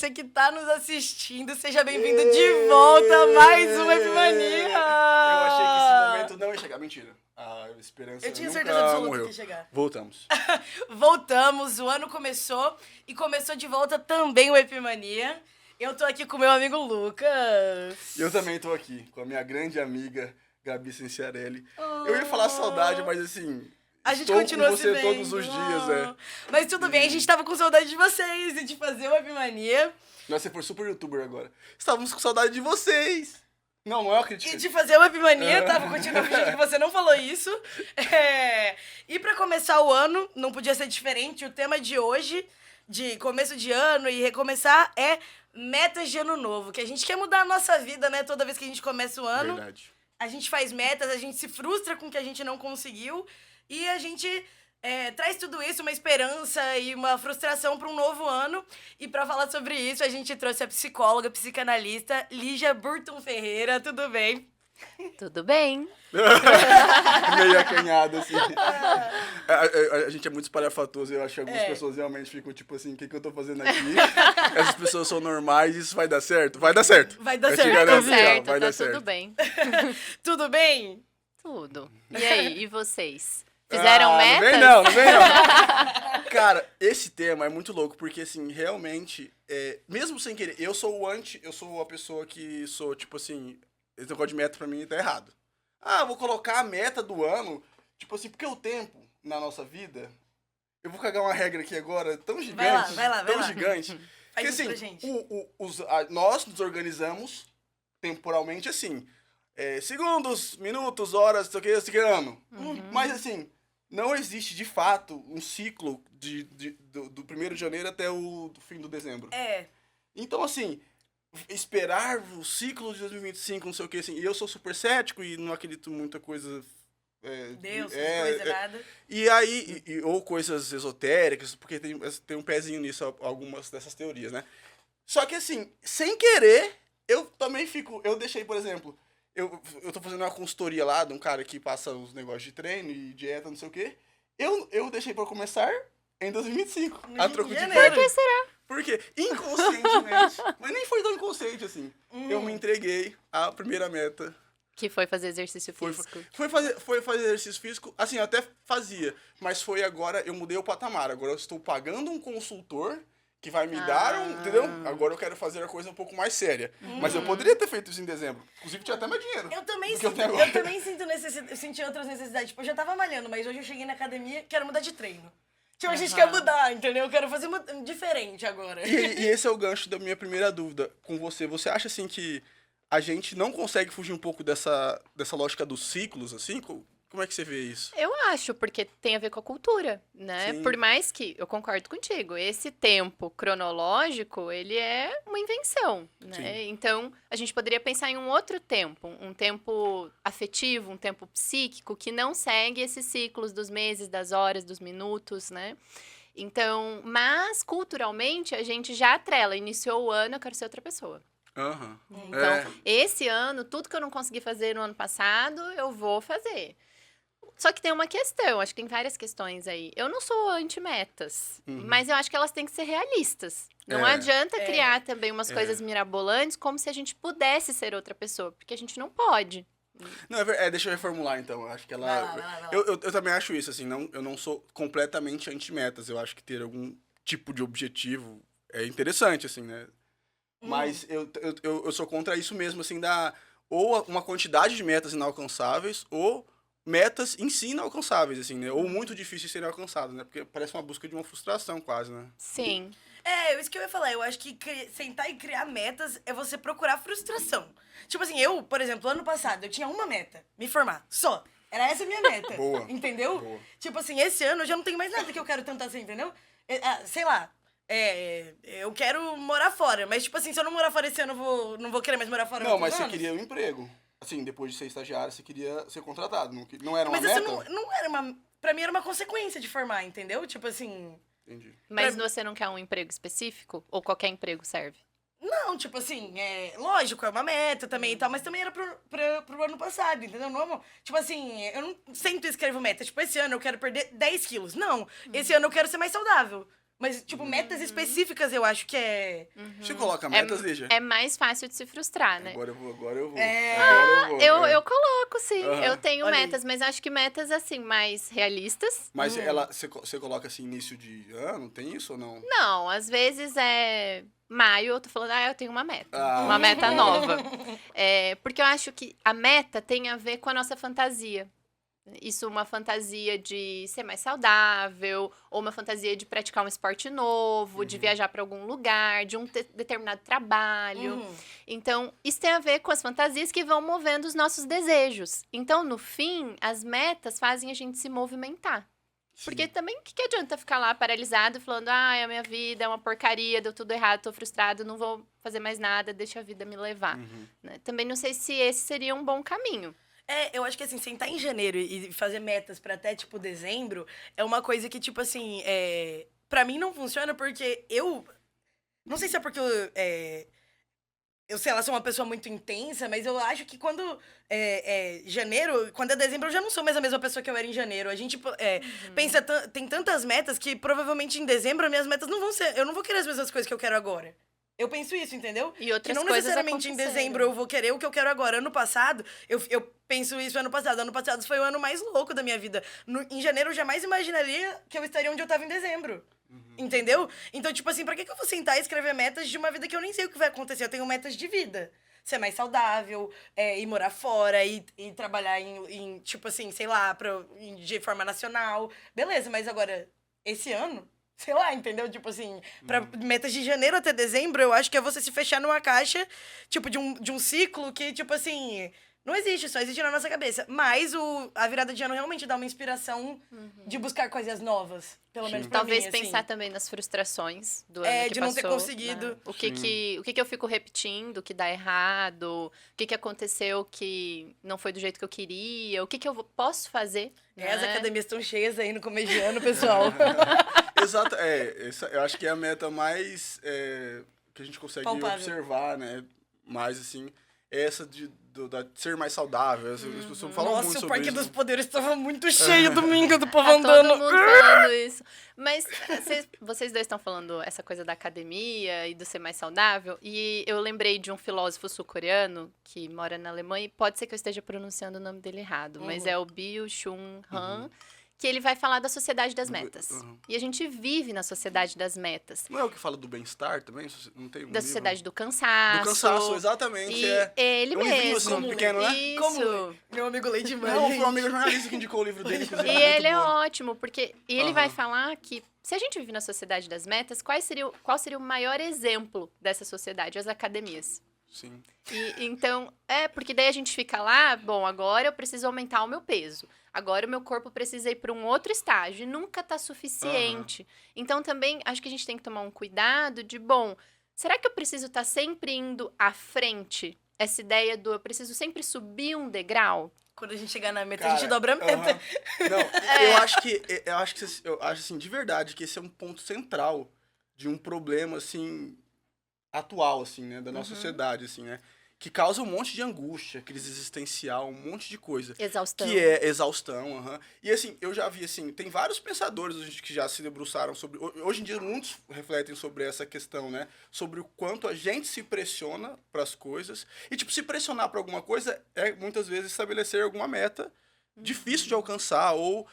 você que tá nos assistindo, seja bem-vindo de volta a mais uma Epimania! Eu achei que esse momento não ia chegar. Mentira. A esperança Eu tinha nunca certeza absoluta morreu. que ia chegar. Voltamos. Voltamos, o ano começou e começou de volta também o Epimania. Eu tô aqui com meu amigo Lucas. E eu também tô aqui com a minha grande amiga Gabi Cinciarelli. Eu ia falar saudade, mas assim... A gente estou continua com se você vendo. todos os dias, né? Mas tudo bem, a gente tava com saudade de vocês e de fazer o Epimania. Nossa, você foi super youtuber agora. Estávamos com saudade de vocês. Não é uma crítica. E de fazer o Epimania, tá? Vou continuar fingindo que você não falou isso. E pra começar o ano, não podia ser diferente, o tema de hoje, de começo de ano e recomeçar, é metas de ano novo. Que a gente quer mudar a nossa vida, né? Toda vez que a gente começa o ano. Verdade. A gente faz metas, a gente se frustra com o que a gente não conseguiu. E a gente traz tudo isso, uma esperança e uma frustração para um novo ano. E para falar sobre isso, a gente trouxe a psicóloga, psicanalista, Lígia Burton Ferreira. Tudo bem? Tudo bem. Meio acanhada, assim. A gente é muito espalhafatoso. Eu acho que algumas pessoas realmente ficam tipo assim, o que eu tô fazendo aqui? Essas pessoas são normais, isso vai dar certo? Vai dar certo. Vai dar Eu certo. te Tá garanto, certo, vai tá dar tudo certo. bem. Tudo bem? Tudo. E aí, e vocês? Fizeram Não metas? vem não vem não. Cara, esse tema é muito louco, porque assim, realmente, mesmo sem querer, eu sou a pessoa que sou, tipo assim, esse negócio de meta pra mim tá errado. Vou colocar a meta do ano, tipo assim, porque o tempo na nossa vida, eu vou cagar uma regra aqui agora, tão gigante, vai lá. gigante, Faz que isso assim, pra gente. nós nos organizamos temporalmente assim, segundos, minutos, horas, não sei o que, ano. Mas assim, não existe de fato um ciclo do 1º de janeiro até o fim do dezembro. Então assim, esperar o ciclo de 2025, não sei o que, assim, e eu sou super cético e não acredito em muita coisa... Deus, coisa nada. E aí, ou coisas esotéricas, porque tem um pezinho nisso, algumas dessas teorias, né? Só que assim, sem querer, eu também eu deixei, por exemplo, eu tô fazendo uma consultoria lá de um cara que passa os negócios de treino e dieta, não sei o quê. Eu deixei pra começar em 2025, a troco de janeiro. Por que será? Porque, inconscientemente, mas nem foi tão inconsciente assim, eu me entreguei à primeira meta. Que foi fazer exercício Foi físico. fazer exercício físico, assim, eu até fazia, mas foi agora, eu mudei o patamar, agora eu estou pagando um consultor que vai me dar entendeu? Agora eu quero fazer a coisa um pouco mais séria. Mas eu poderia ter feito isso em dezembro, inclusive tinha até mais dinheiro. Eu também do que sinto, tenho agora. eu também senti outras necessidades. Tipo, eu já tava malhando, mas hoje eu cheguei na academia, quero mudar de treino. Tipo, a gente quer mudar, entendeu? Eu quero fazer diferente agora. E esse é o gancho da minha primeira dúvida com você. Você acha, assim, que a gente não consegue fugir um pouco dessa lógica dos ciclos, assim? Como é que você vê isso? Eu acho, porque tem a ver com a cultura, né? Sim. Por mais que, eu concordo contigo, esse tempo cronológico, ele é uma invenção, né? Sim. Então, a gente poderia pensar em um outro tempo, um tempo afetivo, um tempo psíquico, que não segue esses ciclos dos meses, das horas, dos minutos, né? Então, mas culturalmente, a gente já atrela, iniciou o ano, eu quero ser outra pessoa. Aham. Então, esse ano, tudo que eu não consegui fazer no ano passado, eu vou fazer. Só que tem uma questão, acho que tem várias questões aí. Eu não sou anti-metas, mas eu acho que elas têm que ser realistas. Não adianta criar também umas coisas mirabolantes como se a gente pudesse ser outra pessoa, porque a gente não pode. Não, deixa eu reformular, então. Eu acho que ela... Vai lá. Eu também acho isso, assim, eu não sou completamente anti-metas. Eu acho que ter algum tipo de objetivo é interessante, assim, né? Mas eu sou contra isso mesmo, assim, ou uma quantidade de metas inalcançáveis, ou metas em si inalcançáveis, assim, né? Ou muito difíceis de serem alcançadas, né? Porque parece uma busca de uma frustração, quase, né? Sim. Isso que eu ia falar. Eu acho que sentar e criar metas é você procurar frustração. Tipo assim, por exemplo, ano passado, eu tinha uma meta, me formar, só. Era essa a minha meta. Boa. Entendeu? Boa. Tipo assim, esse ano eu já não tenho mais nada que eu quero tanto assim, entendeu? Sei lá. Eu quero morar fora, mas tipo assim, se eu não morar fora esse ano, eu não vou querer mais morar fora. Não, mas outros você anos. queria um emprego. Assim, depois de ser estagiário, você queria ser contratado. Não era uma Mas meta? isso não era uma... Pra mim era uma consequência de formar, entendeu? Tipo assim... Entendi. Mas você não quer um emprego específico? Ou qualquer emprego serve? Não, tipo assim, lógico, é uma meta também e tal, mas também era pro ano passado, entendeu? Não, tipo assim, eu não sempre escrevo meta. Tipo, esse ano eu quero perder 10 quilos. Não, esse ano eu quero ser mais saudável. Mas, tipo, metas específicas eu acho que é... Você coloca metas, Lígia? É mais fácil de se frustrar, né? Agora eu vou, agora eu vou. É. Agora eu vou. Eu coloco, sim. Aham. Eu tenho Olha aí. metas, mas acho que metas, assim, mais realistas. Mas você coloca assim, início de ano, tem isso ou não? Não, às vezes é maio, eu tô falando, eu tenho uma meta. Ah. Uma meta nova. Porque eu acho que a meta tem a ver com a nossa fantasia. Isso, uma fantasia de ser mais saudável, ou uma fantasia de praticar um esporte novo, de viajar para algum lugar, de um determinado trabalho. Então, isso tem a ver com as fantasias que vão movendo os nossos desejos. Então, no fim, as metas fazem a gente se movimentar. Porque também, o que adianta ficar lá paralisado, falando, a minha vida é uma porcaria, deu tudo errado, tô frustrado, não vou fazer mais nada, deixa a vida me levar. Né? Também não sei se esse seria um bom caminho. Eu acho que, assim, sentar em janeiro e fazer metas pra até, tipo, dezembro é uma coisa que, tipo, assim, pra mim não funciona porque eu... Não sei se é porque eu sei lá, sou uma pessoa muito intensa, mas eu acho que quando janeiro, quando é dezembro, eu já não sou mais a mesma pessoa que eu era em janeiro. A gente pensa, tem tantas metas que provavelmente em dezembro as minhas metas não vão ser... Eu não vou querer as mesmas coisas que eu quero agora. Eu penso isso, entendeu? E outras que não coisas necessariamente em dezembro eu vou querer o que eu quero agora. Ano passado, eu penso isso ano passado. Ano passado foi o ano mais louco da minha vida. Em janeiro eu jamais imaginaria que eu estaria onde eu tava em dezembro. Entendeu? Então, tipo assim, pra que eu vou sentar e escrever metas de uma vida que eu nem sei o que vai acontecer? Eu tenho metas de vida. Ser mais saudável, ir morar fora, e trabalhar em, tipo assim, sei lá, de forma nacional. Beleza, mas agora, esse ano... Sei lá, entendeu? Tipo assim, pra metas de janeiro até dezembro, eu acho que é você se fechar numa caixa, tipo, de um ciclo que, tipo assim, não existe, só existe na nossa cabeça. Mas a virada de ano realmente dá uma inspiração de buscar coisas novas, pelo menos pra Talvez mim, pensar assim. também nas frustrações do ano que de não ter passou, conseguido. né? O que eu fico repetindo, que dá errado, o que aconteceu que não foi do jeito que eu queria, o que eu posso fazer, As né? academias estão cheias aí no começo de ano, pessoal. Exato, eu acho que é a meta mais que a gente consegue Palpável. observar, né? Mais assim, essa de ser mais saudável. As pessoas falam muito Nossa, o sobre Parque isso. dos Poderes estava muito cheio domingo do povo Tá andando. todo mundo falando isso. Mas vocês dois estão falando essa coisa da academia e do ser mais saudável. E eu lembrei de um filósofo sul-coreano que mora na Alemanha. E pode ser que eu esteja pronunciando o nome dele errado. Mas é o Byung-Chul Han. Que ele vai falar da sociedade das metas. E a gente vive na sociedade das metas. Não é o que fala do bem-estar também? Não tem um Da livro? sociedade do cansaço. Do cansaço, exatamente. E ele É um livrinho mesmo. assim, pequeno, né? Isso. Como meu amigo Lady Mãe. Não, foi um amigo jornalista que indicou o livro dele. Inclusive, E muito ele é bom. ótimo, porque ele vai falar que se a gente vive na sociedade das metas, qual seria o maior exemplo dessa sociedade? As academias. Sim. Então, porque daí a gente fica lá, bom, agora eu preciso aumentar o meu peso. Agora o meu corpo precisa ir para um outro estágio e nunca tá suficiente. Então também acho que a gente tem que tomar um cuidado de, bom, será que eu preciso estar sempre indo à frente? Essa ideia do eu preciso sempre subir um degrau? Quando a gente chegar na meta, Cara, a gente dobra a meta. Não, eu acho assim, de verdade, que esse é um ponto central de um problema, assim, atual, assim, né, da nossa sociedade, assim, né, que causa um monte de angústia, crise existencial, um monte de coisa. Exaustão. Que é exaustão, E, assim, eu já vi, assim, tem vários pensadores hoje que já se debruçaram sobre... Hoje em dia, muitos refletem sobre essa questão, né? Sobre o quanto a gente se pressiona para as coisas. E, tipo, se pressionar para alguma coisa é, muitas vezes, estabelecer alguma meta difícil de alcançar, ou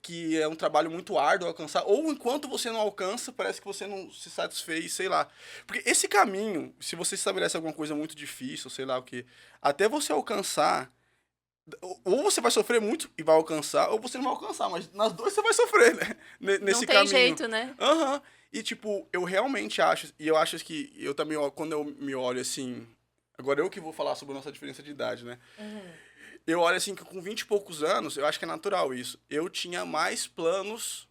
que é um trabalho muito árduo alcançar, ou enquanto você não alcança, parece que você não se satisfez, sei lá. Porque esse caminho, se você estabelece alguma coisa muito difícil, sei lá o quê, até você alcançar, ou você vai sofrer muito e vai alcançar, ou você não vai alcançar, mas nas duas você vai sofrer, né? Nesse não tem caminho. jeito, né? E, tipo, eu realmente acho, e eu acho que eu também, quando eu me olho assim, agora eu que vou falar sobre a nossa diferença de idade, né? Eu olho assim que com 20 e poucos anos, eu acho que é natural isso. Eu tinha mais planos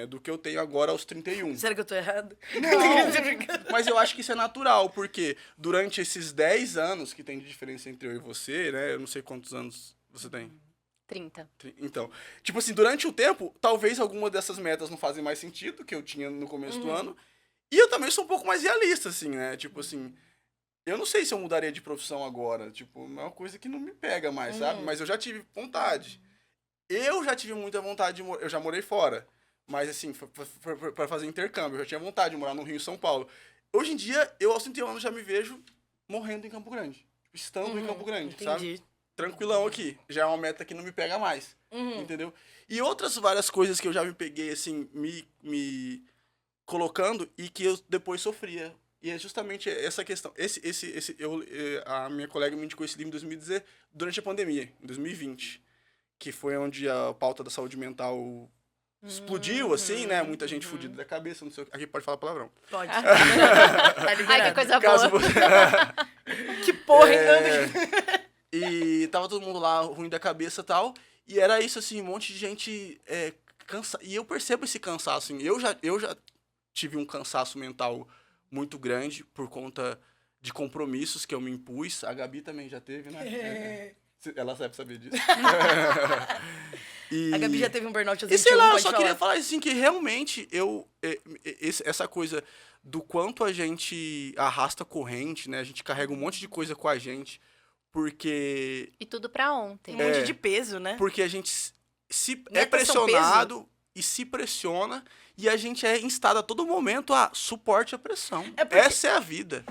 do que eu tenho agora aos 31. Será que eu tô errado? Não, mas eu acho que isso é natural, porque durante esses 10 anos que tem de diferença entre eu e você, né? Eu não sei quantos anos você tem. 30. Então, tipo assim, durante o tempo, talvez alguma dessas metas não fazem mais sentido, que eu tinha no começo do ano. E eu também sou um pouco mais realista, assim, né? Tipo assim... Eu não sei se eu mudaria de profissão agora, tipo, é uma coisa que não me pega mais, sabe? Mas eu já tive vontade. Eu já tive muita vontade eu já morei fora, Mas, assim, pra fazer intercâmbio. Eu já tinha vontade de morar no Rio e São Paulo. Hoje em dia, eu aos 31 anos já me vejo morrendo em Campo Grande. Estando em Campo Grande, sabe? Tranquilão aqui. Já é uma meta que não me pega mais. Entendeu? E outras várias coisas que eu já me peguei, assim, me colocando e que eu depois sofria. E é justamente essa questão. A minha colega me indicou esse livro em 2010, durante a pandemia, em 2020. Que foi onde a pauta da saúde mental explodiu, assim, né? Muita gente fudida da cabeça, não sei o que. Aqui pode falar palavrão. Pode. Ai, que coisa boa. Que porra, E tava todo mundo lá ruim da cabeça e tal. E era isso, assim, um monte de gente cansa. E eu percebo esse cansaço, assim. Eu já tive um cansaço mental muito grande por conta de compromissos que eu me impus. A Gabi também já teve, né? Ela deve saber disso. A Gabi já teve um burnout. E sei lá, eu só queria falar assim, que realmente essa coisa do quanto a gente arrasta corrente, né? A gente carrega um monte de coisa com a gente, porque... E tudo pra ontem. Um monte de peso, né? Porque a gente é pressionado e se pressiona, e a gente é instado a todo momento a suporte a pressão. Essa é a vida.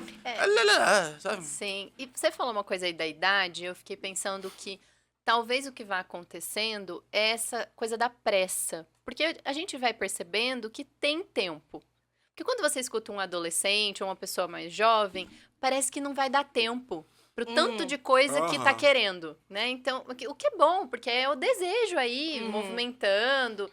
Sabe? Sim. E você falou uma coisa aí da idade, eu fiquei pensando que talvez o que vai acontecendo é essa coisa da pressa. Porque a gente vai percebendo que tem tempo. Porque quando você escuta um adolescente ou uma pessoa mais jovem, parece que não vai dar tempo pro tanto de coisa que tá querendo, né? Então, o que é bom, porque é o desejo aí, movimentando,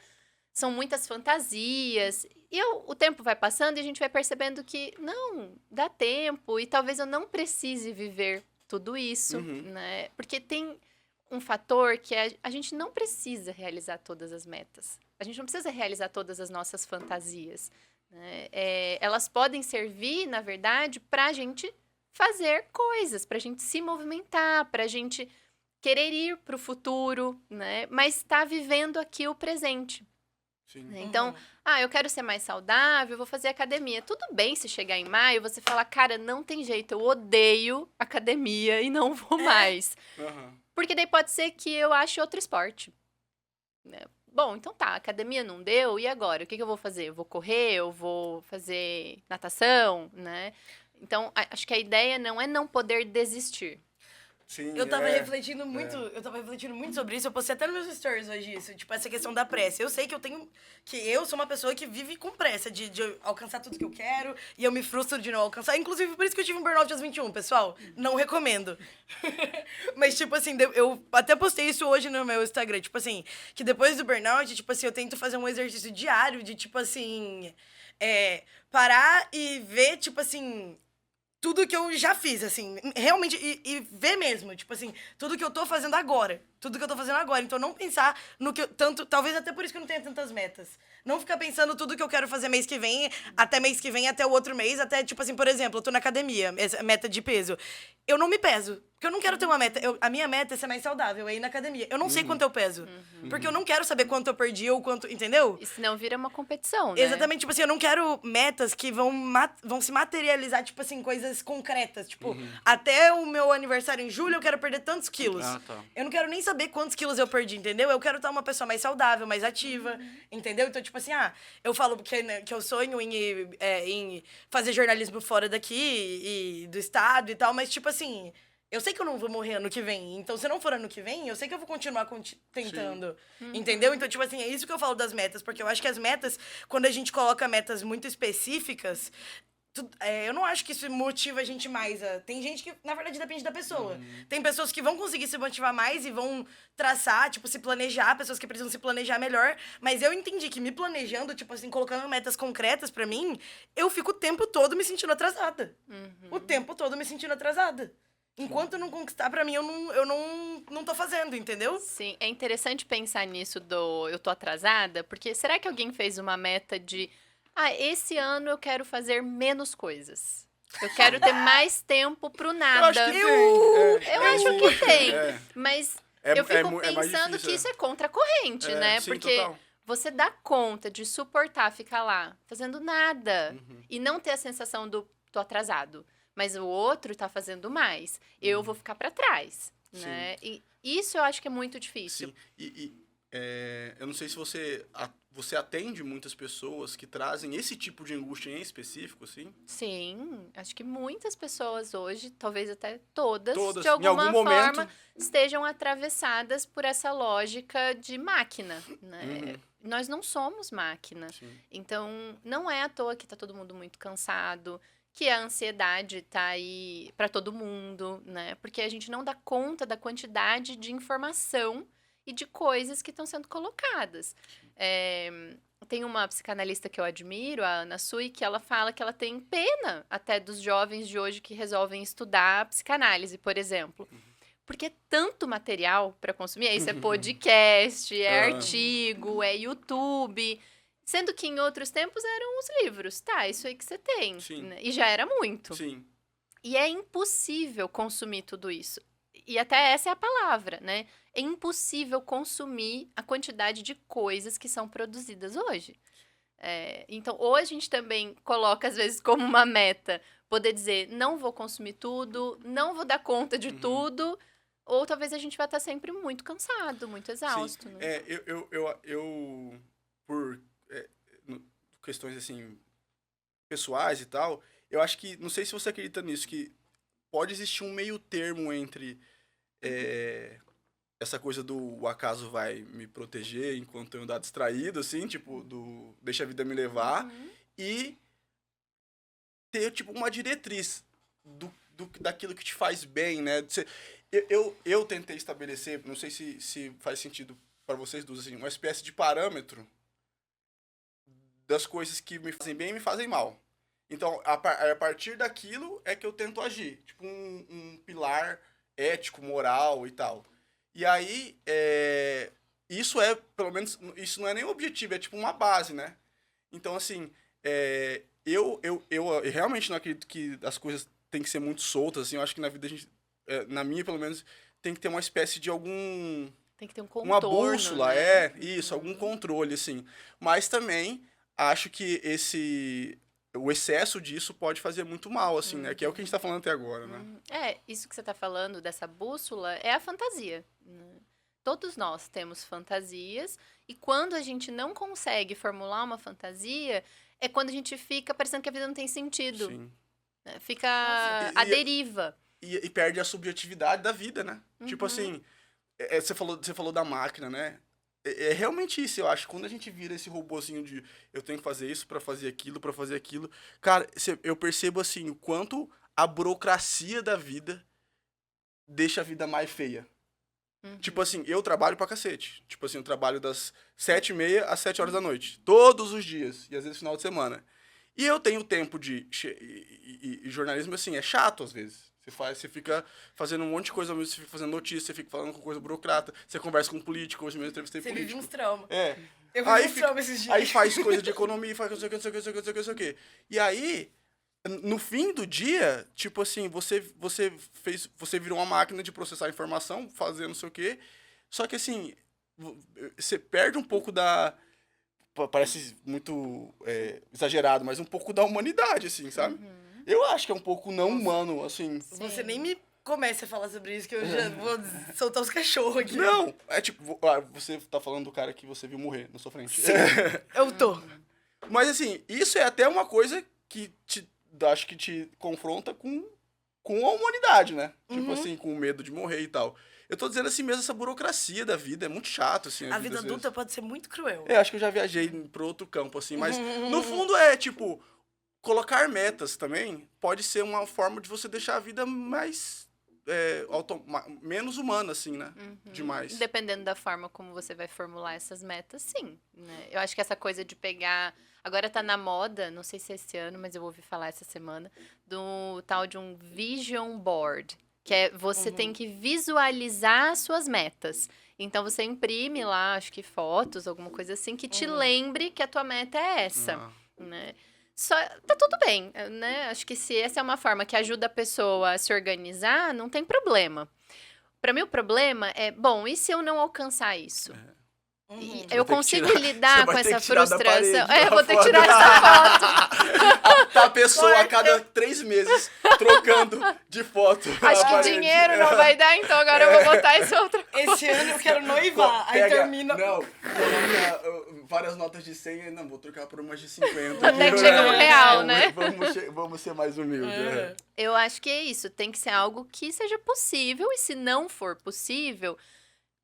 são muitas fantasias. E o tempo vai passando e a gente vai percebendo que, não, dá tempo e talvez eu não precise viver tudo isso, né? Porque tem um fator que a gente não precisa realizar todas as metas. A gente não precisa realizar todas as nossas fantasias, né? Elas podem servir, na verdade, pra gente fazer coisas, pra gente se movimentar, pra gente querer ir pro futuro, né? Mas tá vivendo aqui o presente. Sim. Né? Então, eu quero ser mais saudável, vou fazer academia. Tudo bem se chegar em maio, você falar, cara, não tem jeito, eu odeio academia e não vou mais. Porque daí pode ser que eu ache outro esporte. Né? Bom, então tá, academia não deu, e agora? O que eu vou fazer? Eu vou correr, eu vou fazer natação, né? Então, acho que a ideia não é não poder desistir. Sim, eu tava refletindo muito sobre isso. Eu postei até nos meus stories hoje isso. Tipo, essa questão da pressa. Eu sei que eu sou uma pessoa que vive com pressa de alcançar tudo que eu quero. E eu me frustro de não alcançar. Inclusive, por isso que eu tive um burnout aos 21, pessoal. Não recomendo. Mas, tipo assim, eu até postei isso hoje no meu Instagram. Tipo assim, que depois do burnout, tipo assim, eu tento fazer um exercício diário de, tipo assim... parar e ver, tipo assim... tudo que eu já fiz, assim, realmente, e ver mesmo, tipo assim, tudo que eu tô fazendo agora. Então, não pensar no que eu, talvez até por isso que eu não tenha tantas metas. Não ficar pensando tudo que eu quero fazer mês que vem, até o outro mês, até, tipo assim, por exemplo, eu tô na academia, meta de peso. Eu não me peso, porque eu não quero ter uma meta. A minha meta é ser mais saudável, é ir na academia. Eu não sei quanto eu peso, porque eu não quero saber quanto eu perdi ou quanto, entendeu? E senão vira uma competição, né? Exatamente, tipo assim, eu não quero metas que vão se materializar, tipo assim, coisas concretas. Tipo, até o meu aniversário em julho eu quero perder tantos quilos. Tá. Eu não quero nem saber quantos quilos eu perdi, entendeu? Eu quero estar uma pessoa mais saudável, mais ativa, entendeu? Então, tipo assim, eu falo que eu sonho em fazer jornalismo fora daqui e do estado e tal, mas, tipo assim, eu sei que eu não vou morrer ano que vem. Então, se não for ano que vem, eu sei que eu vou continuar tentando, entendeu? Então, tipo assim, é isso que eu falo das metas, porque eu acho que as metas, quando a gente coloca metas muito específicas... eu não acho que isso motiva a gente mais. Tem gente que, na verdade, depende da pessoa. Tem pessoas que vão conseguir se motivar mais e vão traçar, tipo, se planejar. Pessoas que precisam se planejar melhor. Mas eu entendi que me planejando, tipo assim, colocando metas concretas pra mim, eu fico o tempo todo me sentindo atrasada. O tempo todo me sentindo atrasada. Enquanto eu não conquistar, pra mim, eu não tô fazendo, entendeu? Sim, é interessante pensar nisso eu tô atrasada, porque será que alguém fez uma meta de... esse ano eu quero fazer menos coisas. Eu quero ter mais tempo pro nada. Eu acho que tem. Mas eu fico pensando que isso é contracorrente, né? Sim, porque total. você dá conta de suportar ficar lá fazendo nada e não ter a sensação do tô atrasado. Mas o outro tá fazendo mais. Eu vou ficar pra trás, né? E isso eu acho que é muito difícil. Sim. eu não sei se você atende muitas pessoas que trazem esse tipo de angústia em específico, assim? Sim, acho que muitas pessoas hoje, talvez até todas, Todas, de em alguma algum momento. forma, estejam atravessadas por essa lógica de máquina, né? Nós não somos máquina. Sim. Então, não é à toa que tá todo mundo muito cansado, que a ansiedade tá aí para todo mundo, né? Porque a gente não dá conta da quantidade de informação e de coisas que estão sendo colocadas. Tem uma psicanalista que eu admiro, a Ana Sui, que ela fala que ela tem pena até dos jovens de hoje que resolvem estudar psicanálise, por exemplo. Porque é tanto material para consumir. Isso é podcast, é artigo, é YouTube. Sendo que em outros tempos eram os livros. Tá, isso aí que você tem. Sim. Né? E já era muito. Sim. E é impossível consumir tudo isso. E até essa é a palavra, né? É impossível consumir a quantidade de coisas que são produzidas hoje. Então, ou a gente também coloca, às vezes, como uma meta, poder dizer, não vou consumir tudo, não vou dar conta de tudo, ou talvez a gente vai estar sempre muito cansado, muito exausto. Sim. Né? Eu por questões, assim, pessoais e tal, eu acho que, não sei se você acredita nisso, que pode existir um meio termo entre essa coisa do o acaso vai me proteger enquanto eu andar distraído, assim, tipo, do deixa a vida me levar, e ter, tipo, uma diretriz daquilo que te faz bem, né? Eu tentei estabelecer, não sei se faz sentido para vocês duas, assim, uma espécie de parâmetro das coisas que me fazem bem e me fazem mal. Então, a partir daquilo é que eu tento agir. Tipo, um pilar ético, moral e tal. E aí, isso pelo menos, isso não é nem um objetivo, é tipo uma base, né? Então, assim, eu realmente não acredito que as coisas têm que ser muito soltas, assim. Eu acho que na vida a gente, na minha, pelo menos, tem que ter uma espécie de algum... Tem que ter um contorno, uma bússola, né? isso, algum controle, assim. Mas também acho que o excesso disso pode fazer muito mal, assim, né? Que é o que a gente tá falando até agora, né? Isso que você tá falando dessa bússola é a fantasia. Né? Todos nós temos fantasias e quando a gente não consegue formular uma fantasia, é quando a gente fica parecendo que a vida não tem sentido. Sim. Né? Fica à deriva. E perde a subjetividade da vida, né? Tipo assim, você falou da máquina, né? É realmente isso, eu acho. Quando a gente vira esse robôzinho de eu tenho que fazer isso pra fazer aquilo, cara, eu percebo assim o quanto a burocracia da vida deixa a vida mais feia. Tipo assim, eu trabalho pra cacete. Tipo assim, eu trabalho das 7h30 às 7 horas da noite. Todos os dias. E às vezes final de semana. E eu tenho tempo de... E jornalismo, assim, é chato às vezes. Você fica fazendo um monte de coisa ao mesmo, você fica fazendo notícia, você fica falando com coisa burocrata, você conversa com um político, hoje mesmo entrevistei político. Você vive uns traumas. Eu vivi uns traumas esses dias. Aí faz coisa de economia, faz não sei o que. E aí, no fim do dia, tipo assim, você virou uma máquina de processar informação, fazer não sei o quê, só que assim, você perde um pouco da... Parece muito exagerado, mas um pouco da humanidade, assim, sabe? Eu acho que é um pouco não humano, assim. Sim. Você nem me comece a falar sobre isso, que eu já vou soltar os cachorros aqui. Não, é tipo, você tá falando do cara que você viu morrer na sua frente. Sim, eu tô. Mas assim, isso é até uma coisa que acho que te confronta com a humanidade, né? Tipo assim, com o medo de morrer e tal. Eu tô dizendo assim mesmo, essa burocracia da vida é muito chato, assim. A vida adulta pode ser muito cruel. Acho que eu já viajei pro outro campo, assim, mas no fundo é, tipo, colocar metas também pode ser uma forma de você deixar a vida mais... menos humana, assim, né? Demais. Dependendo da forma como você vai formular essas metas, sim. Né? Eu acho que essa coisa de pegar... Agora tá na moda, não sei se é esse ano, mas eu ouvi falar essa semana, do tal de um vision board. Que é você tem que visualizar suas metas. Então, você imprime lá, acho que fotos, alguma coisa assim, que te lembre que a tua meta é essa. Né? Tá tudo bem, né? Acho que se essa é uma forma que ajuda a pessoa a se organizar, não tem problema. Para mim, o problema é, bom, e se eu não alcançar isso? E Você eu vai ter que consigo tirar- lidar você com vai ter essa que tirar da frustração. parede Eu vou ter que a tirar foto. essa foto. Tá a pessoa a cada 3 meses trocando de foto. Acho na que parede. dinheiro não vai dar, então agora eu vou botar esse outro. Esse ano eu quero noivar. Aí Pega- termina. Não, coloca várias notas de 100 e não, vou trocar por umas de 50. Até que chega no real, né? Vamos ser mais humildes. É. Eu acho que é isso. Tem que ser algo que seja possível. E se não for possível,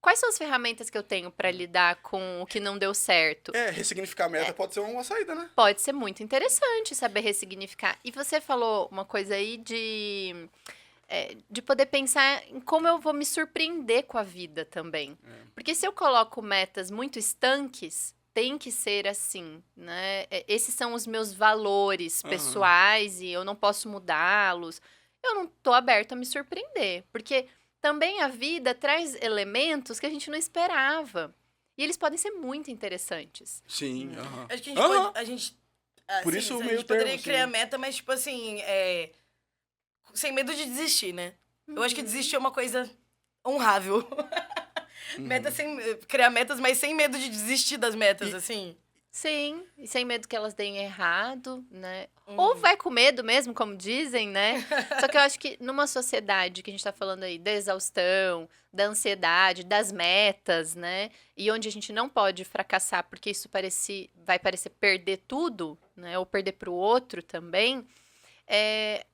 quais são as ferramentas que eu tenho pra lidar com o que não deu certo? Ressignificar a meta pode ser uma saída, né? Pode ser muito interessante saber ressignificar. E você falou uma coisa aí de poder pensar em como eu vou me surpreender com a vida também. Porque se eu coloco metas muito estanques, tem que ser assim, né? Esses são os meus valores pessoais e eu não posso mudá-los. Eu não tô aberta a me surpreender, porque também a vida traz elementos que a gente não esperava. E eles podem ser muito interessantes. Sim. Acho que a gente pode. Por assim, isso o a meio gente poderia termo, criar sim. meta, mas, tipo assim, sem medo de desistir, né? Eu acho que desistir é uma coisa honrável. Criar metas, mas sem medo de desistir das metas, assim. Sim, e sem medo que elas deem errado, né? Ou vai com medo mesmo, como dizem, né? Só que eu acho que numa sociedade que a gente tá falando aí da exaustão, da ansiedade, das metas, né? E onde a gente não pode fracassar porque isso vai parecer perder tudo, né? Ou perder pro outro também.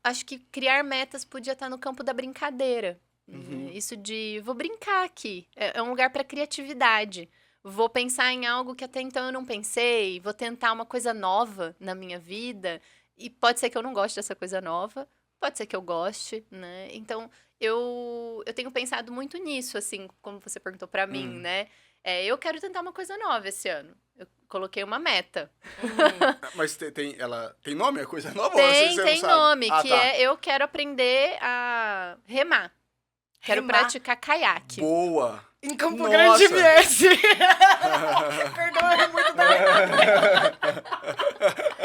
Acho que criar metas podia estar no campo da brincadeira. Né? Isso de vou brincar aqui. É um lugar para criatividade. Vou pensar em algo que até então eu não pensei, vou tentar uma coisa nova na minha vida, e pode ser que eu não goste dessa coisa nova, pode ser que eu goste, né? Então, eu tenho pensado muito nisso, assim, como você perguntou pra mim, né? Eu quero tentar uma coisa nova esse ano. Eu coloquei uma meta. Mas ela tem nome? É coisa nova? Ou você não Tem sabe? nome, Ah, que tá. eu quero aprender a remar. Quero Remar? praticar caiaque. Boa! Em Campo Nossa. Grande MS. Perdão, é muito bom.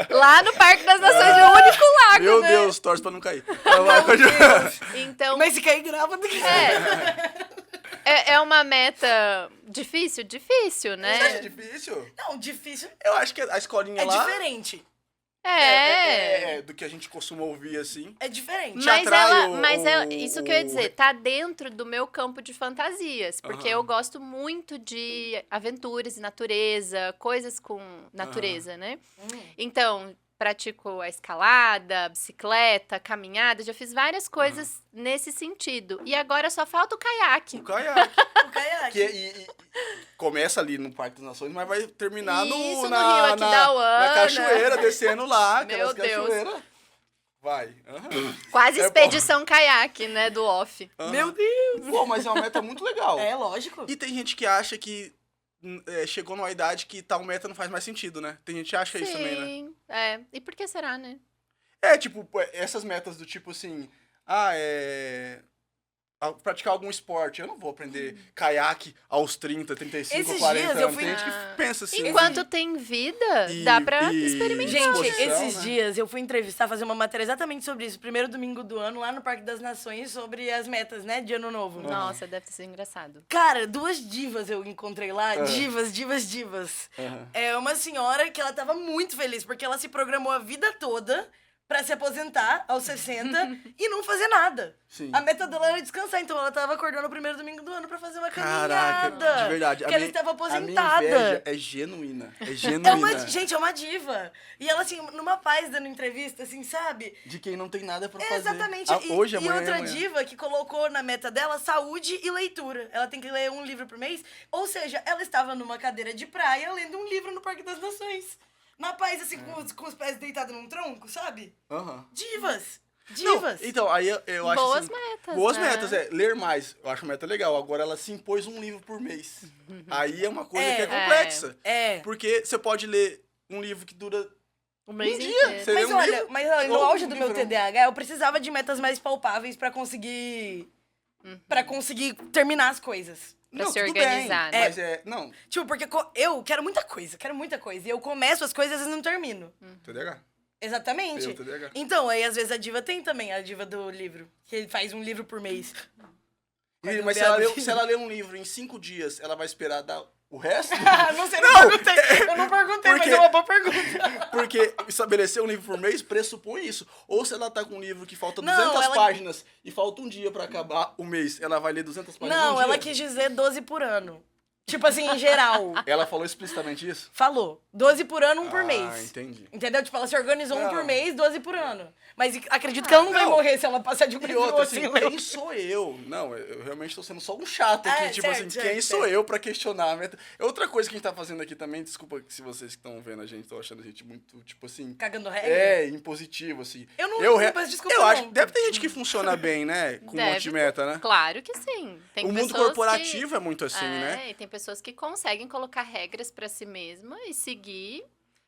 Lá no Parque das Nações, o único lago, Meu né? Deus, torce pra não cair. Vai continuar. Então, Mas se cair, grava do que é uma meta difícil, né? É difícil. Não, difícil. Eu acho que a escolinha É lá diferente. do que a gente costuma ouvir, assim. É diferente. Te atrai Isso que eu ia dizer, tá dentro do meu campo de fantasias. Porque eu gosto muito de aventuras e natureza, coisas com natureza, né? Então, pratico a escalada, a bicicleta, caminhada, já fiz várias coisas nesse sentido. E agora só falta o caiaque. O caiaque. O caiaque. E começa ali no Parque das Nações, mas vai terminar Isso, no na Rio Aquidauana. na cachoeira, descendo lá, aquelas Meu Deus. cachoeiras. Vai. Quase É expedição caiaque, né, do off. Meu Deus. Pô, mas é uma meta muito legal. É, lógico. E tem gente que acha que chegou numa idade que tal meta não faz mais sentido, né? Tem gente que acha isso também, né? Sim, E por que será, né? Tipo, essas metas do tipo assim, praticar algum esporte. Eu não vou aprender caiaque aos 30, 35, Esses 40 dias anos. eu fui- Tem gente que pensa assim. Enquanto tem vida, dá pra experimentar. Gente, disposição, esses né? dias eu fui entrevistar, fazer uma matéria exatamente sobre isso. Primeiro domingo do ano, lá no Parque das Nações, sobre as metas, né, de ano novo. Nossa, deve ter sido engraçado. Cara, 2 divas eu encontrei lá. Divas. Aham. É uma senhora que ela tava muito feliz, porque ela se programou a vida toda pra se aposentar aos 60 e não fazer nada. Sim. A meta dela era descansar, então ela tava acordando o primeiro domingo do ano pra fazer uma Caraca, caminhada. de verdade. Porque ela estava A minha aposentada. inveja é genuína. É É genuína. é uma diva. E ela, assim, numa paz dando entrevista, assim, sabe? De quem não tem nada pra fazer. Exatamente. Hoje, e amanhã, outra amanhã. diva que colocou na meta dela saúde e leitura. Ela tem que ler um livro por mês. Ou seja, ela estava numa cadeira de praia lendo um livro no Parque das Nações. Na paz, assim, com os pés deitados num tronco, sabe? Aham. Divas. Não, Divas. então, aí eu acho Boas assim, metas, boas né? metas, ler mais. Eu acho meta legal. Agora ela se impôs um livro por mês. Aí é uma coisa que é complexa. É. Porque você pode ler um livro que dura Um mês dia. inteiro. Você lê Mas um olha, livro, no ou auge um do meu livrão. TDAH, eu precisava de metas mais palpáveis pra conseguir terminar as coisas. Pra Não, se tudo organizar, bem, né? mas não, Tipo, porque eu quero muita coisa. E eu começo as coisas e às vezes não termino. TDAH. Exatamente. Eu, TDAH. Então, aí às vezes a diva tem também, a diva do livro. Que ele faz um livro por mês. Mas se ela ler um livro em 5 dias, ela vai esperar dar O resto? Não sei, não perguntei. Eu não perguntei, mas Porque- é uma boa pergunta. Porque estabelecer um livro por mês pressupõe isso. Ou se ela tá com um livro que falta Não, 200 ela- páginas e falta um dia pra acabar o mês, ela vai ler 200 páginas Não, num ela dia? quis dizer 12 por ano. Tipo assim, em geral. Ela falou explicitamente isso? Falou. 12 por ano, um por Ah, mês. entendi. Entendeu? Tipo, ela se organizou um Não. por mês, 12 por ano. Mas acredito que ela não vai não. morrer se ela passar de um E livro outra, assim, assim, leu. quem sou eu? Não, eu realmente tô sendo só um chato aqui, tipo certo, assim, certo, quem sou certo. eu pra questionar a meta? Outra coisa que a gente tá fazendo aqui também, desculpa se vocês que estão vendo a gente estão achando a gente muito, tipo assim, Cagando regra? impositivo, assim. Eu não eu, peço desculpa, eu acho não. que deve ter gente que funciona bem, né, com um monte de meta, né? Claro que sim. Tem O mundo pessoas corporativo é muito assim, que, né? E tem pessoas que conseguem colocar regras pra si mesma e seguir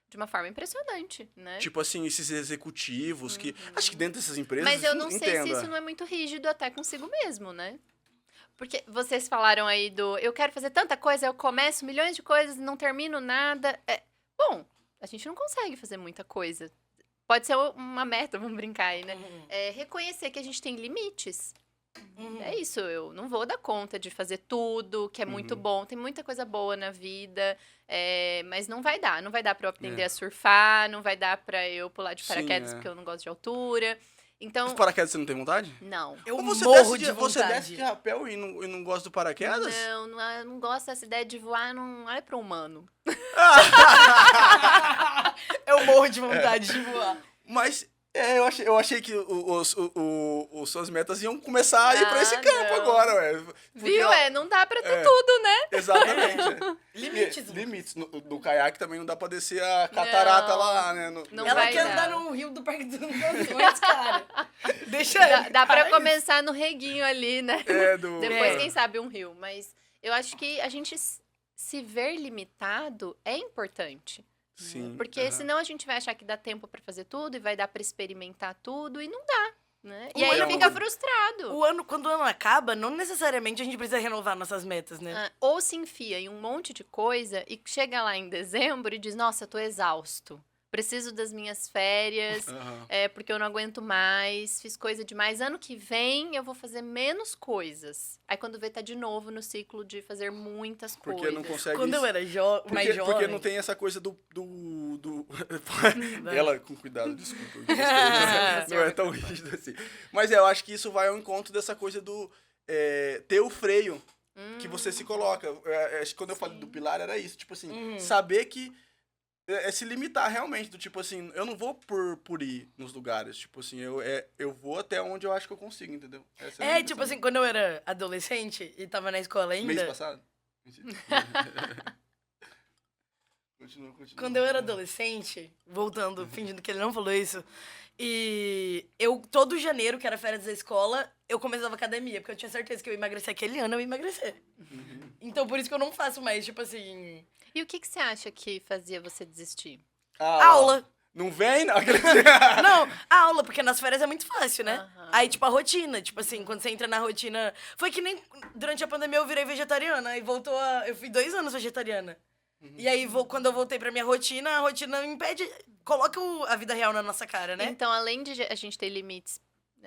de uma forma impressionante, né? Tipo assim, esses executivos que... Acho que dentro dessas empresas, Mas eu não sei se entenda. isso não é muito rígido até consigo mesmo, né? Porque vocês falaram aí do eu quero fazer tanta coisa, eu começo milhões de coisas e não termino nada. Bom, a gente não consegue fazer muita coisa. Pode ser uma meta, vamos brincar aí, né? É reconhecer que a gente tem limites. É isso, eu não vou dar conta de fazer tudo, que é muito bom. Tem muita coisa boa na vida, mas não vai dar. Não vai dar pra eu aprender a surfar, não vai dar pra eu pular de Sim, paraquedas porque eu não gosto de altura. Então, Os paraquedas você não tem vontade? não. Eu Ou você morro desce de Você vontade. desce de rapel e não gosta do paraquedas? Eu não gosto dessa ideia de voar, não é pra humano. Eu morro de vontade de voar. Mas eu achei que os suas metas iam começar a ir pra esse Ah, campo não. agora, ué. Porque, Viu? ó, Não dá pra ter tudo, né? Exatamente. Limites. Limites. No caiaque também não dá pra descer a catarata Não, lá, né? não Ela vai quer dar. andar no rio do Parque dos Nações, cara. Deixa Dá pra Ai, começar no reguinho ali, né? Depois, É. quem sabe, um rio. Mas eu acho que a gente se ver limitado é importante. Sim. Porque aham. senão a gente vai achar que dá tempo pra fazer tudo e vai dar pra experimentar tudo e não dá, né? E Não aí é fica um- frustrado. Quando o ano acaba, não necessariamente a gente precisa renovar nossas metas, né? Ou se enfia em um monte de coisa e chega lá em dezembro e diz, nossa, tô exausto. Preciso das minhas férias, Aham. porque eu não aguento mais, fiz coisa demais. Ano que vem eu vou fazer menos coisas. Aí quando vê, tá de novo no ciclo de fazer muitas Porque coisas. não consegue... Quando eu era mais jovem. Porque não tem essa coisa do... Ela, com cuidado, desculpa. eu gostei. Não é tão rígido assim. Mas eu acho que isso vai ao encontro dessa coisa do... ter o freio que você se coloca. Acho que quando eu falei do pilar era isso. Tipo assim, saber que... se limitar realmente, do tipo assim, eu não vou por ir nos lugares. Tipo assim, eu vou até onde eu acho que eu consigo, entendeu? Essa a É, limitação. tipo assim, quando eu era adolescente e tava na escola ainda. Mês passado? Mentira. Continua. Quando eu era adolescente, voltando, fingindo que ele não falou isso, e eu, todo janeiro, que era férias da escola, eu começava academia, porque eu tinha certeza que eu ia emagrecer aquele ano, eu ia emagrecer. Então, por isso que eu não faço mais, tipo assim, E o que você acha que fazia você desistir? aula. Não vem? Não, Não, a aula, porque nas férias é muito fácil, né? Aham. Aí, tipo, a rotina, tipo assim, quando você entra na rotina... Foi que nem durante a pandemia eu virei vegetariana, e voltou a... Eu fui 2 anos vegetariana. E aí, quando eu voltei pra minha rotina, a rotina impede... Coloca a vida real na nossa cara, né? Então, além de a gente ter limites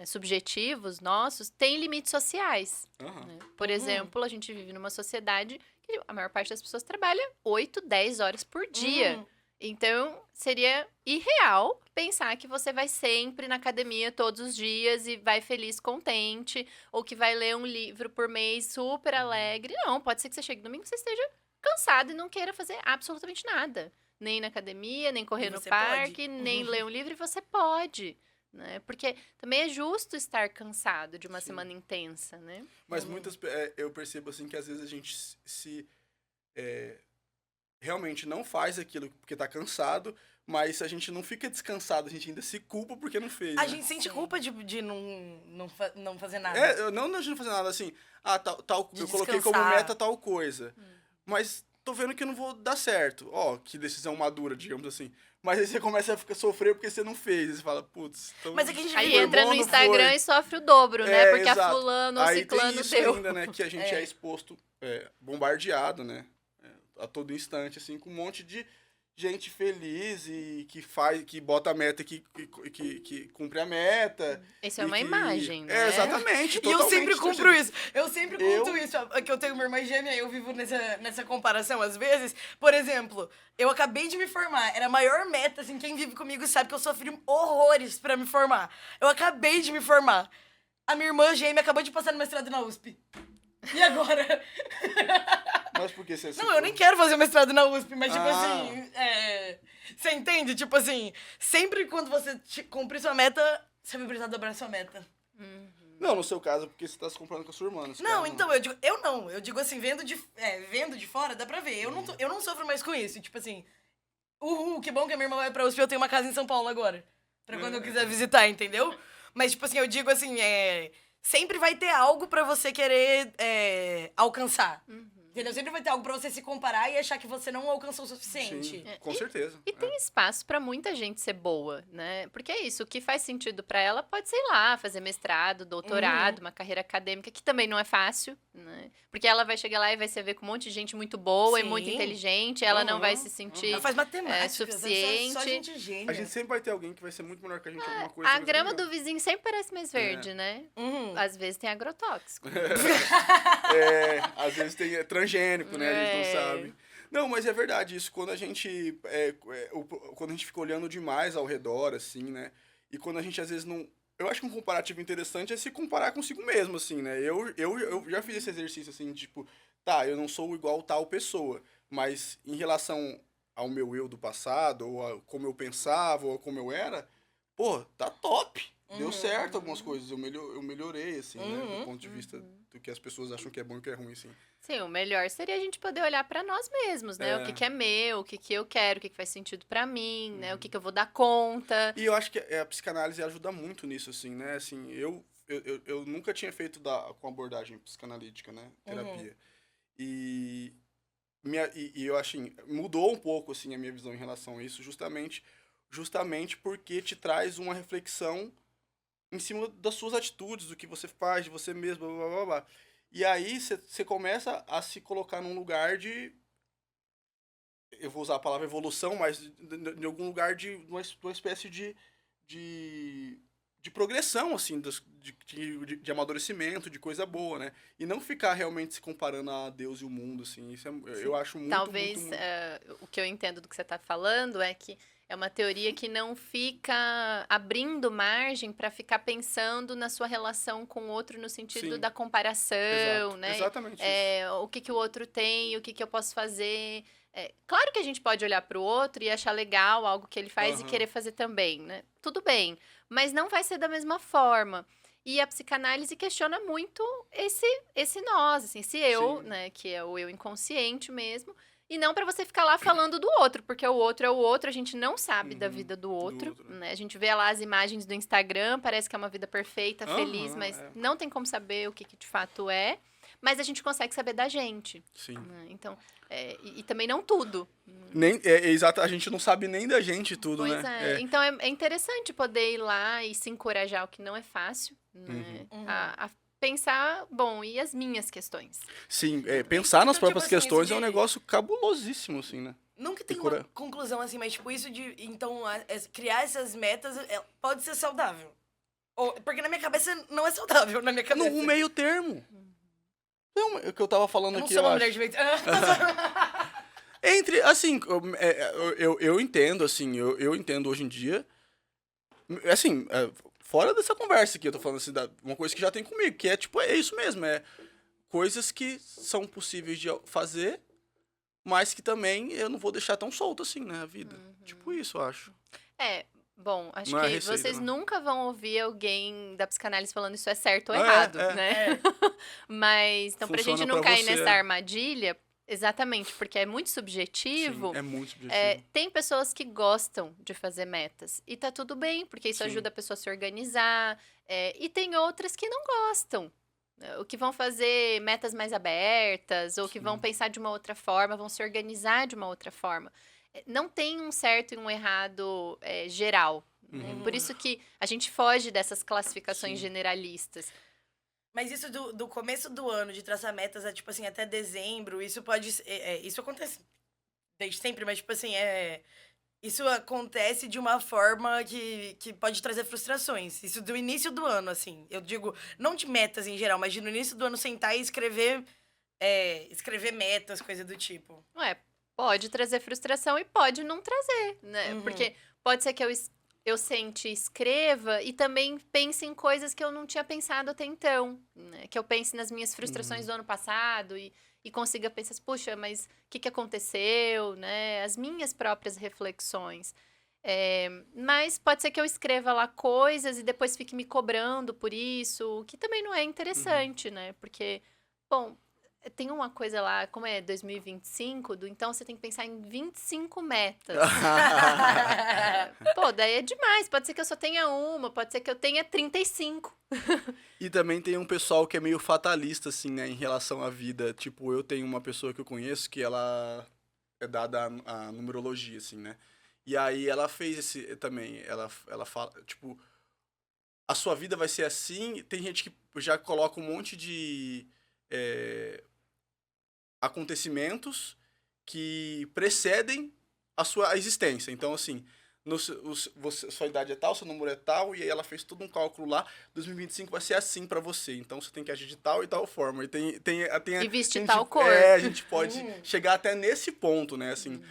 subjetivos nossos, tem limites sociais. Aham. Né? Por exemplo, a gente vive numa sociedade que a maior parte das pessoas trabalha 8, 10 horas por dia. Então, seria irreal pensar que você vai sempre na academia todos os dias e vai feliz, contente, ou que vai ler um livro por mês super alegre. Não, pode ser que você chegue domingo e você esteja cansado e não queira fazer absolutamente nada. Nem na academia, nem correr no você parque, pode. nem ler um livro, e você pode. Né? Porque também é justo estar cansado de uma semana intensa, né? Mas eu percebo assim que às vezes a gente realmente não faz aquilo porque tá cansado, mas a gente não fica descansado, a gente ainda se culpa porque não fez. A né? gente sente culpa de não fazer nada. Não de não fazer nada assim. De Eu coloquei como descansar. meta tal coisa. Mas tô vendo que não vou dar certo. Ó, que decisão madura, digamos assim. Mas aí você começa a ficar sofrer porque você não fez. Aí você fala, putz, então... Mas é que a gente Aí vive- entra bom, no não Instagram foi. e sofre o dobro, né? Porque a exato. fulano ou Aí ciclano tem isso deu. ainda, né? Que a gente é exposto, bombardeado, né? A todo instante, assim, com um monte gente feliz e que bota a meta, que cumpre a meta. Isso é e uma que- imagem, né? É, exatamente. E eu sempre totalmente, cumpro isso. Eu sempre conto Eu- isso. Que eu tenho uma irmã gêmea e eu vivo nessa comparação às vezes. Por exemplo, eu acabei de me formar. Era a maior meta, assim, quem vive comigo sabe que eu sofri horrores pra me formar. Eu acabei de me formar. A minha irmã gêmea acabou de passar no mestrado na USP. E agora? Mas por que você... Não, eu nem quero fazer o mestrado na USP, mas, tipo Ah. assim, você entende? Tipo assim, sempre quando você cumprir sua meta, você vai precisar dobrar sua meta. Não, no seu caso, porque você tá se comparando com a sua irmã. nesse Não, caso, então, eu digo assim, vendo de fora, dá pra ver. Eu não sofro mais com isso. Tipo assim, que bom que a minha irmã vai pra USP, eu tenho uma casa em São Paulo agora. Pra quando eu quiser visitar, entendeu? Mas, tipo assim, eu digo assim, sempre vai ter algo pra você querer alcançar. Entendeu? Sempre vai ter algo pra você se comparar e achar que você não alcançou o suficiente. Sim, com certeza. E tem espaço pra muita gente ser boa, né? Porque é isso, o que faz sentido pra ela pode, sei lá, fazer mestrado, doutorado, uma carreira acadêmica, que também não é fácil, né? Porque ela vai chegar lá e vai se ver com um monte de gente muito boa e muito Sim. inteligente, ela não vai se sentir Ela faz matemática, suficiente. Só gente gênia. A gente sempre vai ter alguém que vai ser muito melhor que a gente em alguma coisa. A mas grama legal. do vizinho sempre parece mais verde, né? Uhum. Às vezes tem agrotóxico. Às vezes tem transgênico, né? A gente não sabe. Não, mas é verdade isso. Quando a gente quando a gente fica olhando demais ao redor, assim, né? E quando a gente às vezes não... Eu acho que um comparativo interessante é se comparar consigo mesmo, assim, né? Eu já fiz esse exercício, assim, tipo... Tá, eu não sou igual tal pessoa, mas em relação ao meu eu do passado, ou a como eu pensava, ou a como eu era, pô, tá top. Deu certo algumas coisas, eu melhorei, assim, né? Do ponto de vista do que as pessoas acham que é bom e que é ruim, assim. Sim, o melhor seria a gente poder olhar pra nós mesmos, né? O que é meu, o que eu quero, o que faz sentido pra mim, né? O que eu vou dar conta. E eu acho que a psicanálise ajuda muito nisso, assim, né? Assim, eu nunca tinha feito com abordagem psicanalítica, né? Terapia. E eu acho assim, mudou um pouco, assim, a minha visão em relação a isso, justamente porque te traz uma reflexão em cima das suas atitudes, do que você faz, de você mesmo, blá, blá, blá, blá. E aí você começa a se colocar num lugar de... Eu vou usar a palavra evolução, mas de algum lugar de uma espécie de progressão, assim, de amadurecimento, de coisa boa, né? E não ficar realmente se comparando a Deus e o mundo, assim. Isso eu acho muito, Talvez muito, muito... o que eu entendo do que você está falando é que é uma teoria que não fica abrindo margem para ficar pensando na sua relação com o outro no sentido Sim. da comparação, Exato. né? Exatamente isso. O que o outro tem, o que eu posso fazer. Claro que a gente pode olhar para o outro e achar legal algo que ele faz e querer fazer também, né? Tudo bem, mas não vai ser da mesma forma. E a psicanálise questiona muito esse nós, assim, esse eu, Sim. né? Que é o eu inconsciente mesmo. E não para você ficar lá falando do outro, porque o outro é o outro, a gente não sabe da vida do outro, né? A gente vê lá as imagens do Instagram, parece que é uma vida perfeita, feliz, mas não tem como saber o que de fato é. Mas a gente consegue saber da gente. Sim. Né? Então, e também não tudo. Exato, a gente não sabe nem da gente tudo, Pois né? Então, é interessante poder ir lá e se encorajar, o que não é fácil, né? A pensar, bom, e as minhas questões? Sim, pensar nas Então, próprias tipo assim, questões isso é um de- negócio cabulosíssimo, assim, né? Nunca tem Procura- uma conclusão assim, mas tipo, isso de. Então, criar essas metas pode ser saudável. Porque na minha cabeça não é saudável, na minha cabeça. No meio termo. Não, é o que eu tava falando Eu não aqui, sou eu uma acho. mulher de meio. Entre, assim, eu entendo, assim, eu entendo hoje em dia, assim, fora dessa conversa aqui, eu tô falando assim, uma coisa que já tem comigo, que é, tipo, é isso mesmo, coisas que são possíveis de fazer, mas que também eu não vou deixar tão solto assim, né, a vida. Tipo isso, eu acho. Bom, acho Não é que receita, vocês né? nunca vão ouvir alguém da psicanálise falando isso é certo ou É, errado, é. né? Mas, então, pra Funciona gente não pra cair você, nessa armadilha, exatamente, porque é muito subjetivo, Sim, é muito subjetivo. tem pessoas que gostam de fazer metas. E tá tudo bem, porque isso Sim. ajuda a pessoa a se organizar. E tem outras que não gostam. O que vão fazer metas mais abertas, ou que vão pensar de uma outra forma, vão se organizar de uma outra forma. Não tem um certo e um errado geral. Né? Por isso que a gente foge dessas classificações Sim. generalistas. Mas isso do começo do ano, de traçar metas, tipo assim, até dezembro, isso pode... isso acontece desde sempre, mas, tipo assim, isso acontece de uma forma que pode trazer frustrações. Isso do início do ano, assim. Eu digo, não de metas em geral, mas de no início do ano sentar e escrever metas, coisa do tipo. Ué, pode trazer frustração e pode não trazer, né? Porque pode ser que eu sente, escreva e também pense em coisas que eu não tinha pensado até então, né? Que eu pense nas minhas frustrações do ano passado e consiga pensar, puxa, mas o que aconteceu, né? As minhas próprias reflexões. Mas pode ser que eu escreva lá coisas e depois fique me cobrando por isso, o que também não é interessante, né? Porque, bom, tem uma coisa lá, como é 2025, então você tem que pensar em 25 metas. Pô, daí é demais. Pode ser que eu só tenha uma, pode ser que eu tenha 35. E também tem um pessoal que é meio fatalista, assim, né, em relação à vida. Tipo, eu tenho uma pessoa que eu conheço que ela é dada a numerologia, assim, né? E aí ela fez esse também. Ela fala, tipo, a sua vida vai ser assim. Tem gente que já coloca um monte de acontecimentos que precedem a sua existência. Então, assim, sua idade é tal, seu número é tal, e aí ela fez todo um cálculo lá, 2025 vai ser assim pra você. Então, você tem que agir de tal e tal forma. E vestir tal cor. A gente pode chegar até nesse ponto, né? Assim,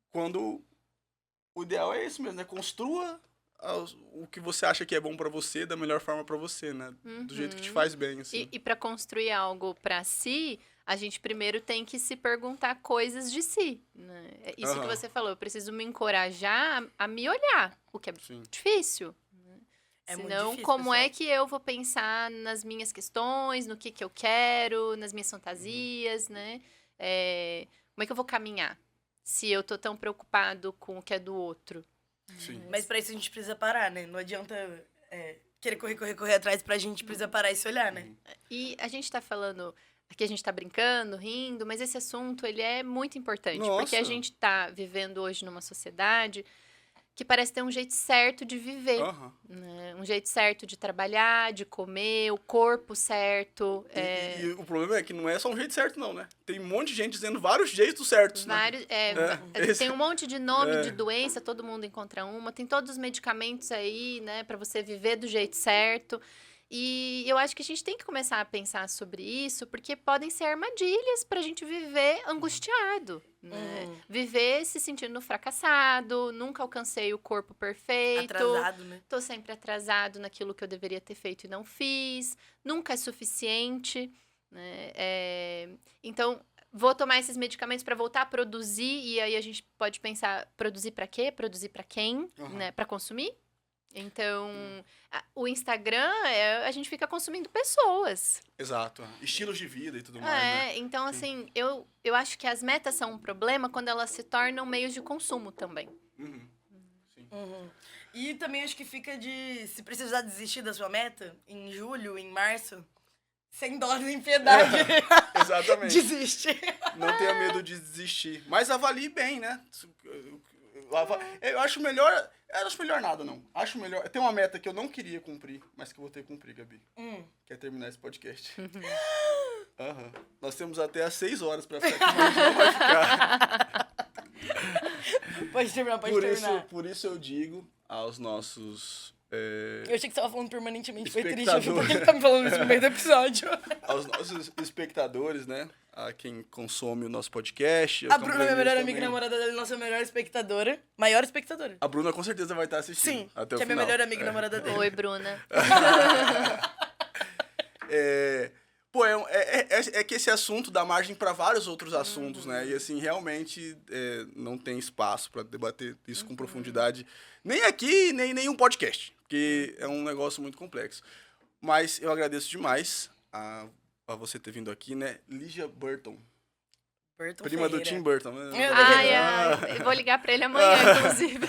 quando o ideal é esse mesmo, né? Construa o que você acha que é bom pra você da melhor forma pra você, né? Do jeito que te faz bem, assim. E para construir algo pra si, a gente primeiro tem que se perguntar coisas de si, né? Isso que você falou, eu preciso me encorajar a me olhar, o que é difícil. Né? É muito Senão, difícil, como é pessoal. que eu vou pensar nas minhas questões, no que eu quero, nas minhas fantasias, né? Como é que eu vou caminhar se eu tô tão preocupado com o que é do outro? Sim. Mas pra isso a gente precisa parar, né? Não adianta querer correr atrás, pra gente precisa parar e se olhar, né? E a gente tá falando, aqui a gente tá brincando, rindo, mas esse assunto, ele é muito importante. Porque a Nossa. gente tá vivendo hoje numa sociedade que parece ter um jeito certo de viver. Né? Um jeito certo de trabalhar, de comer, o corpo certo. E o problema é que não é só um jeito certo, não, né? Tem um monte de gente dizendo vários jeitos certos, né? Tem um monte de nome de doença, todo mundo encontra uma. Tem todos os medicamentos aí, né, pra você viver do jeito certo. E eu acho que a gente tem que começar a pensar sobre isso, porque podem ser armadilhas pra gente viver angustiado, né? Viver se sentindo fracassado, nunca alcancei o corpo perfeito. Atrasado, né? Tô sempre atrasado naquilo que eu deveria ter feito e não fiz. Nunca é suficiente, né? Então, vou tomar esses medicamentos para voltar a produzir, e aí a gente pode pensar, produzir para quê? Produzir para quem? Né? Para consumir? Então, o Instagram, a gente fica consumindo pessoas. Exato. Estilos de vida e tudo mais, né? Então, assim, eu acho que as metas são um problema quando elas se tornam meios de consumo também. Sim. E também acho que fica se precisar desistir da sua meta, em julho, em março, sem dó nem piedade. Exatamente. Desiste. Não tenha medo de desistir. Mas avalie bem, né? Eu acho melhor... Eu acho melhor nada, não. Acho melhor... Tem uma meta que eu não queria cumprir, mas que eu vou ter que cumprir, Gabi. Que é terminar esse podcast. Nós temos até às 6 horas pra ficar aqui, mas não vai ficar. Pode terminar. Por isso eu digo aos nossos... Eu achei que você tava falando permanentemente, foi triste. espectador. Por que ele tá me falando isso no meio do episódio? Aos nossos espectadores, né? A quem consome o nosso podcast. A Bruna, minha melhor amiga e namorada dela, nossa melhor espectadora. Maior espectadora. A Bruna com certeza vai estar assistindo. Sim, até o que é minha final. melhor amiga e namorada dele. Oi, Bruna. É que esse assunto dá margem para vários outros assuntos, né? E assim, realmente não tem espaço para debater isso com profundidade. Nem aqui, nem em nenhum podcast. Porque é um negócio muito complexo. Mas eu agradeço demais a você ter vindo aqui, né? Lígia Burton. Prima do Tim Burton. Eu vou ligar pra ele amanhã, inclusive.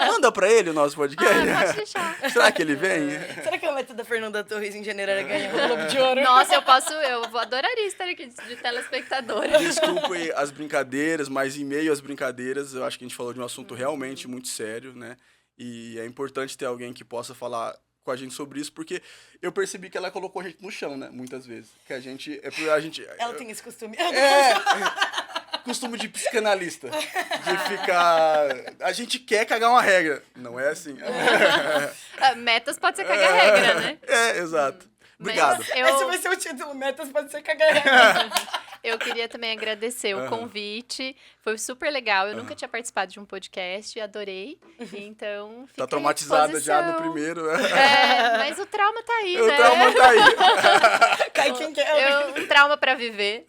Manda pra ele o nosso podcast. Pode deixar. Será que ele vem? Será que a meta da Fernanda Torres em janeiro era ganhar o Globo de Ouro? Nossa, eu adoraria estar aqui de telespectadora. Desculpe as brincadeiras, mas em meio às brincadeiras, eu acho que a gente falou de um assunto realmente muito sério, né? E é importante ter alguém que possa falar com a gente sobre isso, porque eu percebi que ela colocou a gente no chão, né? Muitas vezes. Que a gente... Ela tem esse costume. costume de psicanalista. De ficar... A gente quer cagar uma regra. Não é assim. Metas pode ser cagar regra, né? Exato. Obrigado. Mas Esse vai ser o título, metas pode ser cagar. Eu queria também agradecer o convite. Foi super legal. Eu nunca tinha participado de um podcast e adorei. Então, fica Tá traumatizada já no primeiro. Mas o trauma tá aí, O né? trauma tá aí. Cai quem quer. Um trauma pra viver.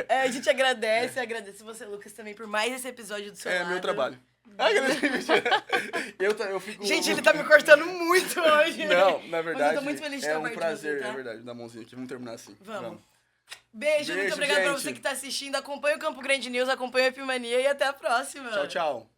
A gente agradece você, Lucas, também por mais esse episódio do seu lado. É meu trabalho. Eu fico... Gente, ele tá me cortando muito hoje. Não, na verdade, Mas eu tô muito feliz de é estar um perto de prazer, você, tá? é verdade, dar a mãozinha aqui. Vamos terminar assim. Vamos. Beijo, muito obrigada pra você que tá assistindo. Acompanha o Campo Grande News, acompanha a Epimania e até a próxima. Tchau, tchau.